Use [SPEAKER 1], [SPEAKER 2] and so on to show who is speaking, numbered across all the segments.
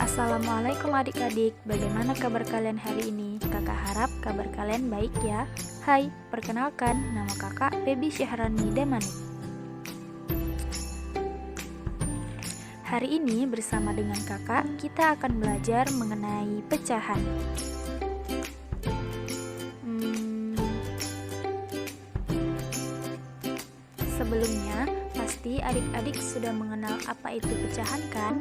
[SPEAKER 1] Assalamualaikum adik-adik, bagaimana kabar kalian hari ini? Kakak harap kabar kalian baik ya. Hai, perkenalkan, nama kakak Febi Syahrani Damani. Hari ini bersama dengan kakak, kita akan belajar mengenai pecahan. Sebelumnya, pasti adik-adik sudah mengenal apa itu pecahan kan?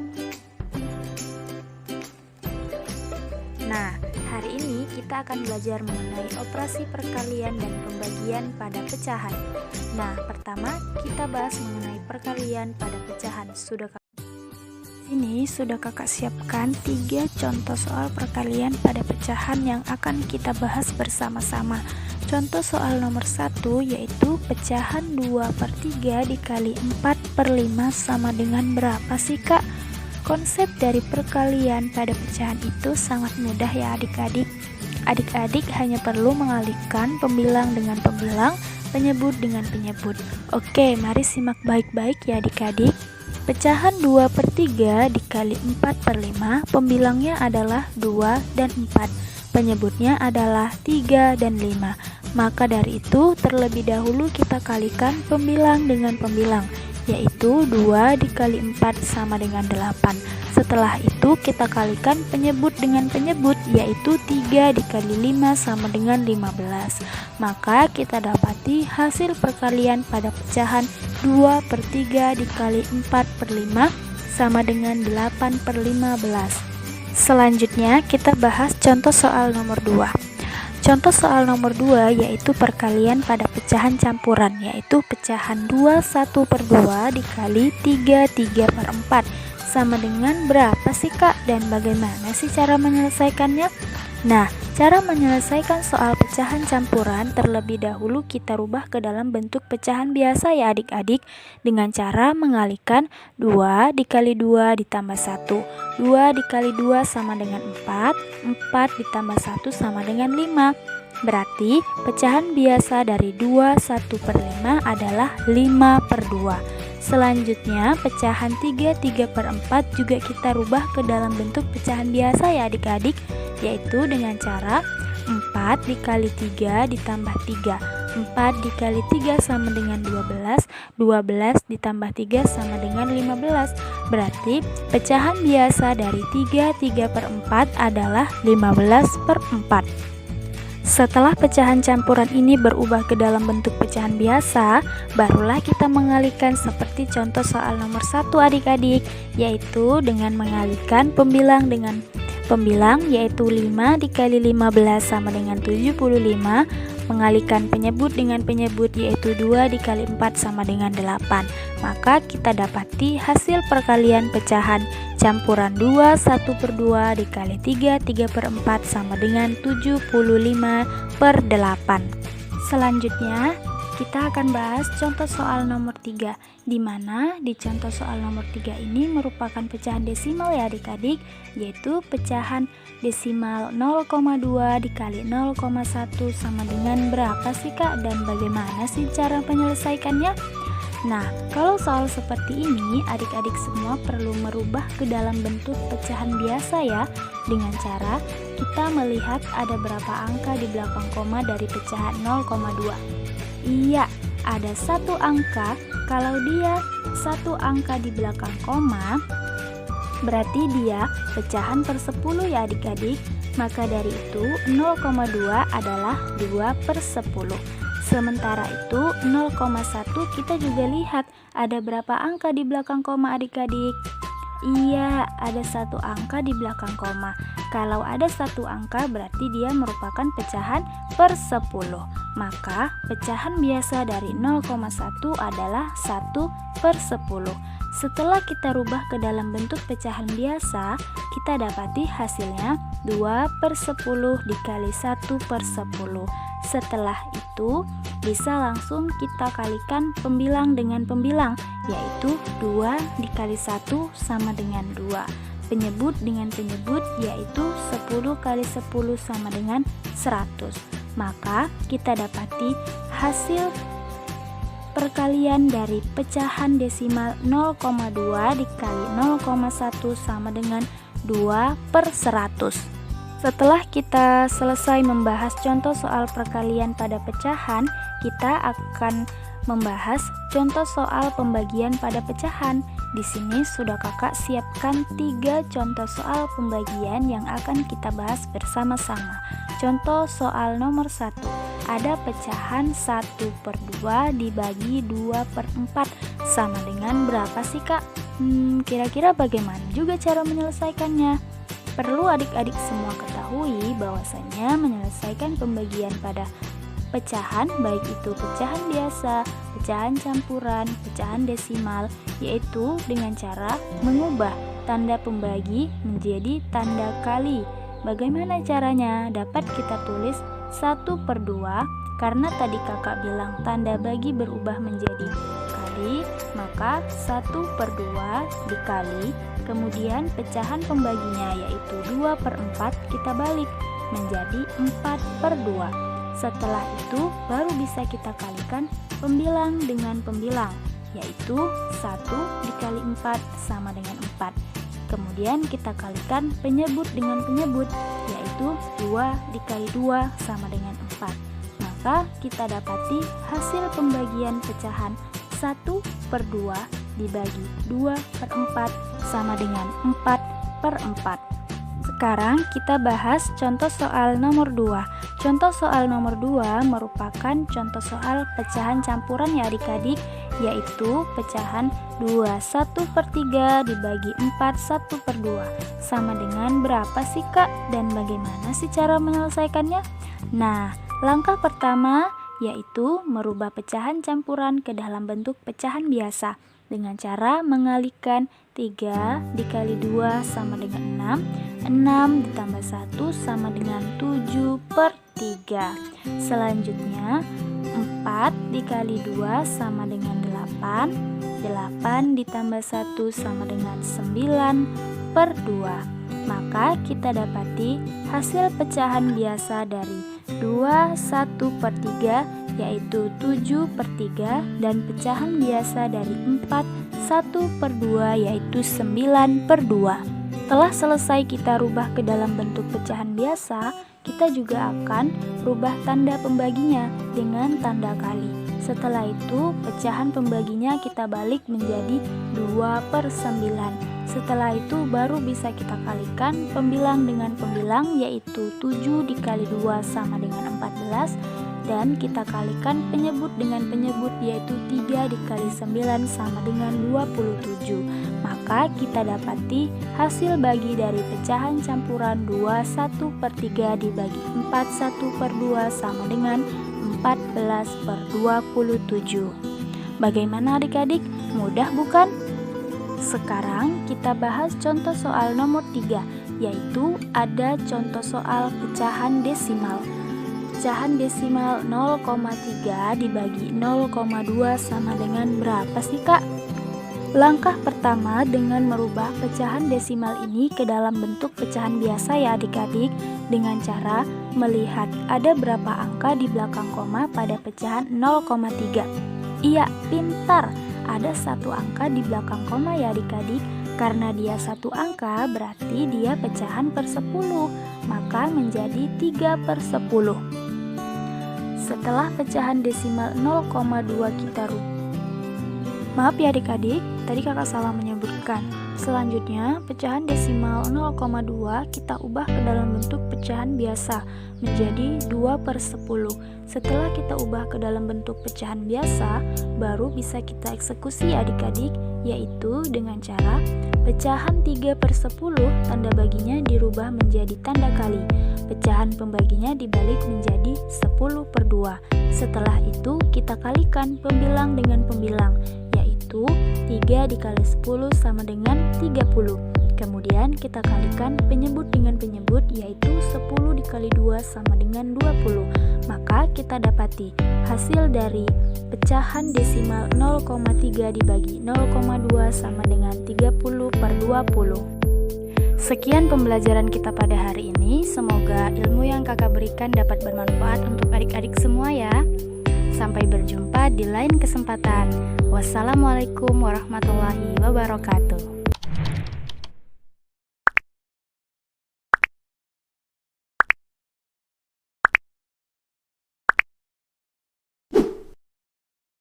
[SPEAKER 1] Nah, hari ini kita akan belajar mengenai operasi perkalian dan pembagian pada pecahan. Nah, pertama kita bahas mengenai perkalian pada pecahan. Ini sudah kakak siapkan 3 contoh soal perkalian pada pecahan yang akan kita bahas bersama-sama. Contoh soal nomor 1 yaitu pecahan 2/3 dikali 4/5 sama dengan berapa sih kak? Konsep dari perkalian pada pecahan itu sangat mudah ya adik-adik. Adik-adik hanya perlu mengalihkan pembilang dengan pembilang, penyebut dengan penyebut. Oke, mari simak baik-baik ya adik-adik. Pecahan 2/3 dikali 4/5, pembilangnya adalah 2 dan 4. Penyebutnya adalah 3 dan 5. Maka dari itu, terlebih dahulu kita kalikan pembilang dengan pembilang, yaitu 2 dikali 4 sama dengan 8. Setelah itu kita kalikan penyebut dengan penyebut, yaitu 3 dikali 5 sama dengan 15. Maka kita dapati hasil perkalian pada pecahan 2/3 dikali 4/5 sama dengan 8/15. Selanjutnya kita bahas contoh soal nomor 2. Contoh soal nomor 2 yaitu perkalian pada pecahan campuran, yaitu pecahan 21/2 dikali 3/4 sama dengan berapa sih kak, dan bagaimana sih cara menyelesaikannya? Nah, cara menyelesaikan soal pecahan campuran terlebih dahulu kita rubah ke dalam bentuk pecahan biasa ya adik-adik, dengan cara mengalihkan 2 dikali 2 ditambah 1. 2 dikali 2 sama dengan 4, 4 ditambah 1 sama dengan 5. Berarti pecahan biasa dari 21/5 adalah 5/2. Selanjutnya pecahan 3/4 juga kita rubah ke dalam bentuk pecahan biasa ya adik-adik, yaitu dengan cara 4 dikali 3 ditambah 3. 4 dikali 3 sama dengan 12, 12 ditambah 3 sama dengan 15. Berarti pecahan biasa dari 3/4 adalah 15/4. Setelah pecahan campuran ini berubah ke dalam bentuk pecahan biasa, barulah kita mengalihkan seperti contoh soal nomor 1 adik-adik, yaitu dengan mengalihkan pembilang dengan pembilang, yaitu 5 dikali 15 sama dengan 75, mengalihkan penyebut dengan penyebut, yaitu 2 dikali 4 sama dengan 8. Maka kita dapati hasil perkalian pecahan campuran 21/2 dikali 3/4 sama dengan 75/8. Selanjutnya kita akan bahas contoh soal nomor 3, di mana di contoh soal nomor 3 ini merupakan pecahan desimal ya adik-adik, yaitu pecahan desimal 0,2 dikali 0,1 sama dengan berapa sih kak, dan bagaimana sih cara menyelesaikannya? Nah, kalau soal seperti ini adik-adik semua perlu merubah ke dalam bentuk pecahan biasa ya, dengan cara kita melihat ada berapa angka di belakang koma dari pecahan 0,2. Iya, ada 1 angka. Kalau dia 1 angka di belakang koma, berarti dia pecahan per 10 ya adik-adik. Maka dari itu 0,2 adalah 2/10. Sementara itu 0,1 kita juga lihat ada berapa angka di belakang koma adik-adik. Iya, ada 1 angka di belakang koma. Kalau ada 1 angka berarti dia merupakan pecahan per 10. Maka pecahan biasa dari 0,1 adalah 1/10. Setelah kita rubah ke dalam bentuk pecahan biasa, kita dapati hasilnya 2/10 dikali 1/10. Setelah itu bisa langsung kita kalikan pembilang dengan pembilang, yaitu 2 dikali 1 sama dengan 2. Penyebut dengan penyebut, yaitu 10 kali 10 sama dengan 100. Maka kita dapati hasil perkalian dari pecahan desimal 0,2 dikali 0,1 sama dengan 2/100. Setelah kita selesai membahas contoh soal perkalian pada pecahan, kita akan membahas contoh soal pembagian pada pecahan. Di sini sudah kakak siapkan 3 contoh soal pembagian yang akan kita bahas bersama-sama. Contoh soal nomor 1. Ada pecahan 1/2 dibagi 2/4 sama dengan berapa sih kak? Kira-kira bagaimana juga cara menyelesaikannya? Perlu adik-adik semua ketahui bahwasanya menyelesaikan pembagian pada pecahan, baik itu pecahan biasa, pecahan campuran, pecahan desimal, yaitu dengan cara mengubah tanda pembagi menjadi tanda kali. Bagaimana caranya? Dapat kita tulis 1/2, karena tadi kakak bilang tanda bagi berubah menjadi kali, maka 1/2 dikali, kemudian pecahan pembaginya yaitu 2/4 kita balik menjadi 4/2. Setelah itu baru bisa kita kalikan pembilang dengan pembilang, yaitu 1 dikali 4 sama dengan 4. Kemudian kita kalikan penyebut dengan penyebut, yaitu 2 dikali 2 sama dengan 4. Maka kita dapati hasil pembagian pecahan 1/2 dibagi 2/4 sama dengan 4/4. Sekarang kita bahas contoh soal nomor 2. Contoh soal nomor 2 merupakan contoh soal pecahan campuran ya adik-adik, yaitu pecahan 2 1/3 dibagi 4 1/2 sama dengan berapa sih kak, dan bagaimana sih cara menyelesaikannya? Nah, langkah pertama yaitu merubah pecahan campuran ke dalam bentuk pecahan biasa dengan cara mengalihkan 3 dikali 2 sama dengan 6, 6 ditambah 1 sama dengan 7/3. Selanjutnya 4 dikali 2 sama dengan 8, 8 ditambah 1 sama dengan 9/2. Maka kita dapati hasil pecahan biasa dari 2 1/3 yaitu 7/3, dan pecahan biasa dari 4 1/2 yaitu 9/2. Setelah selesai kita rubah ke dalam bentuk pecahan biasa, kita juga akan rubah tanda pembaginya dengan tanda kali. Setelah itu pecahan pembaginya kita balik menjadi 2/9. Setelah itu baru bisa kita kalikan pembilang dengan pembilang, yaitu 7 dikali 2 sama dengan 14, dan kita kalikan penyebut dengan penyebut, yaitu 3 dikali 9 sama dengan 27. Maka kita dapati hasil bagi dari pecahan campuran 2 1/3 dibagi 4 1/2 sama dengan 14/27. Bagaimana adik-adik? Mudah bukan? Sekarang kita bahas contoh soal nomor 3, yaitu ada contoh soal pecahan desimal. Pecahan desimal 0,3 dibagi 0,2 sama dengan berapa sih kak? Langkah pertama dengan merubah pecahan desimal ini ke dalam bentuk pecahan biasa ya adik-adik, dengan cara melihat ada berapa angka di belakang koma pada pecahan 0,3. Iya, pintar, ada satu angka di belakang koma ya adik-adik. Karena dia satu angka berarti dia pecahan per 10, maka menjadi 3/10. Setelah pecahan desimal 0,2 kita rubah. Maaf ya adik-adik, tadi kakak salah menyebutkan. Selanjutnya, pecahan desimal 0,2 kita ubah ke dalam bentuk pecahan biasa menjadi 2/10. Setelah kita ubah ke dalam bentuk pecahan biasa, baru bisa kita eksekusi adik-adik, yaitu dengan cara pecahan 3/10 tanda baginya dirubah menjadi tanda kali. Pecahan pembaginya dibalik menjadi 10/2. Setelah itu kita kalikan pembilang dengan pembilang, yaitu 3 dikali 10 sama dengan 30. Kemudian kita kalikan penyebut dengan penyebut, yaitu 10 dikali 2 sama dengan 20. Maka kita dapati hasil dari pecahan desimal 0,3 dibagi 0,2 sama dengan 30/20. Sekian pembelajaran kita pada hari ini. Semoga ilmu yang kakak berikan dapat bermanfaat untuk adik-adik semua ya. Sampai berjumpa di lain kesempatan. Wassalamualaikum warahmatullahi wabarakatuh.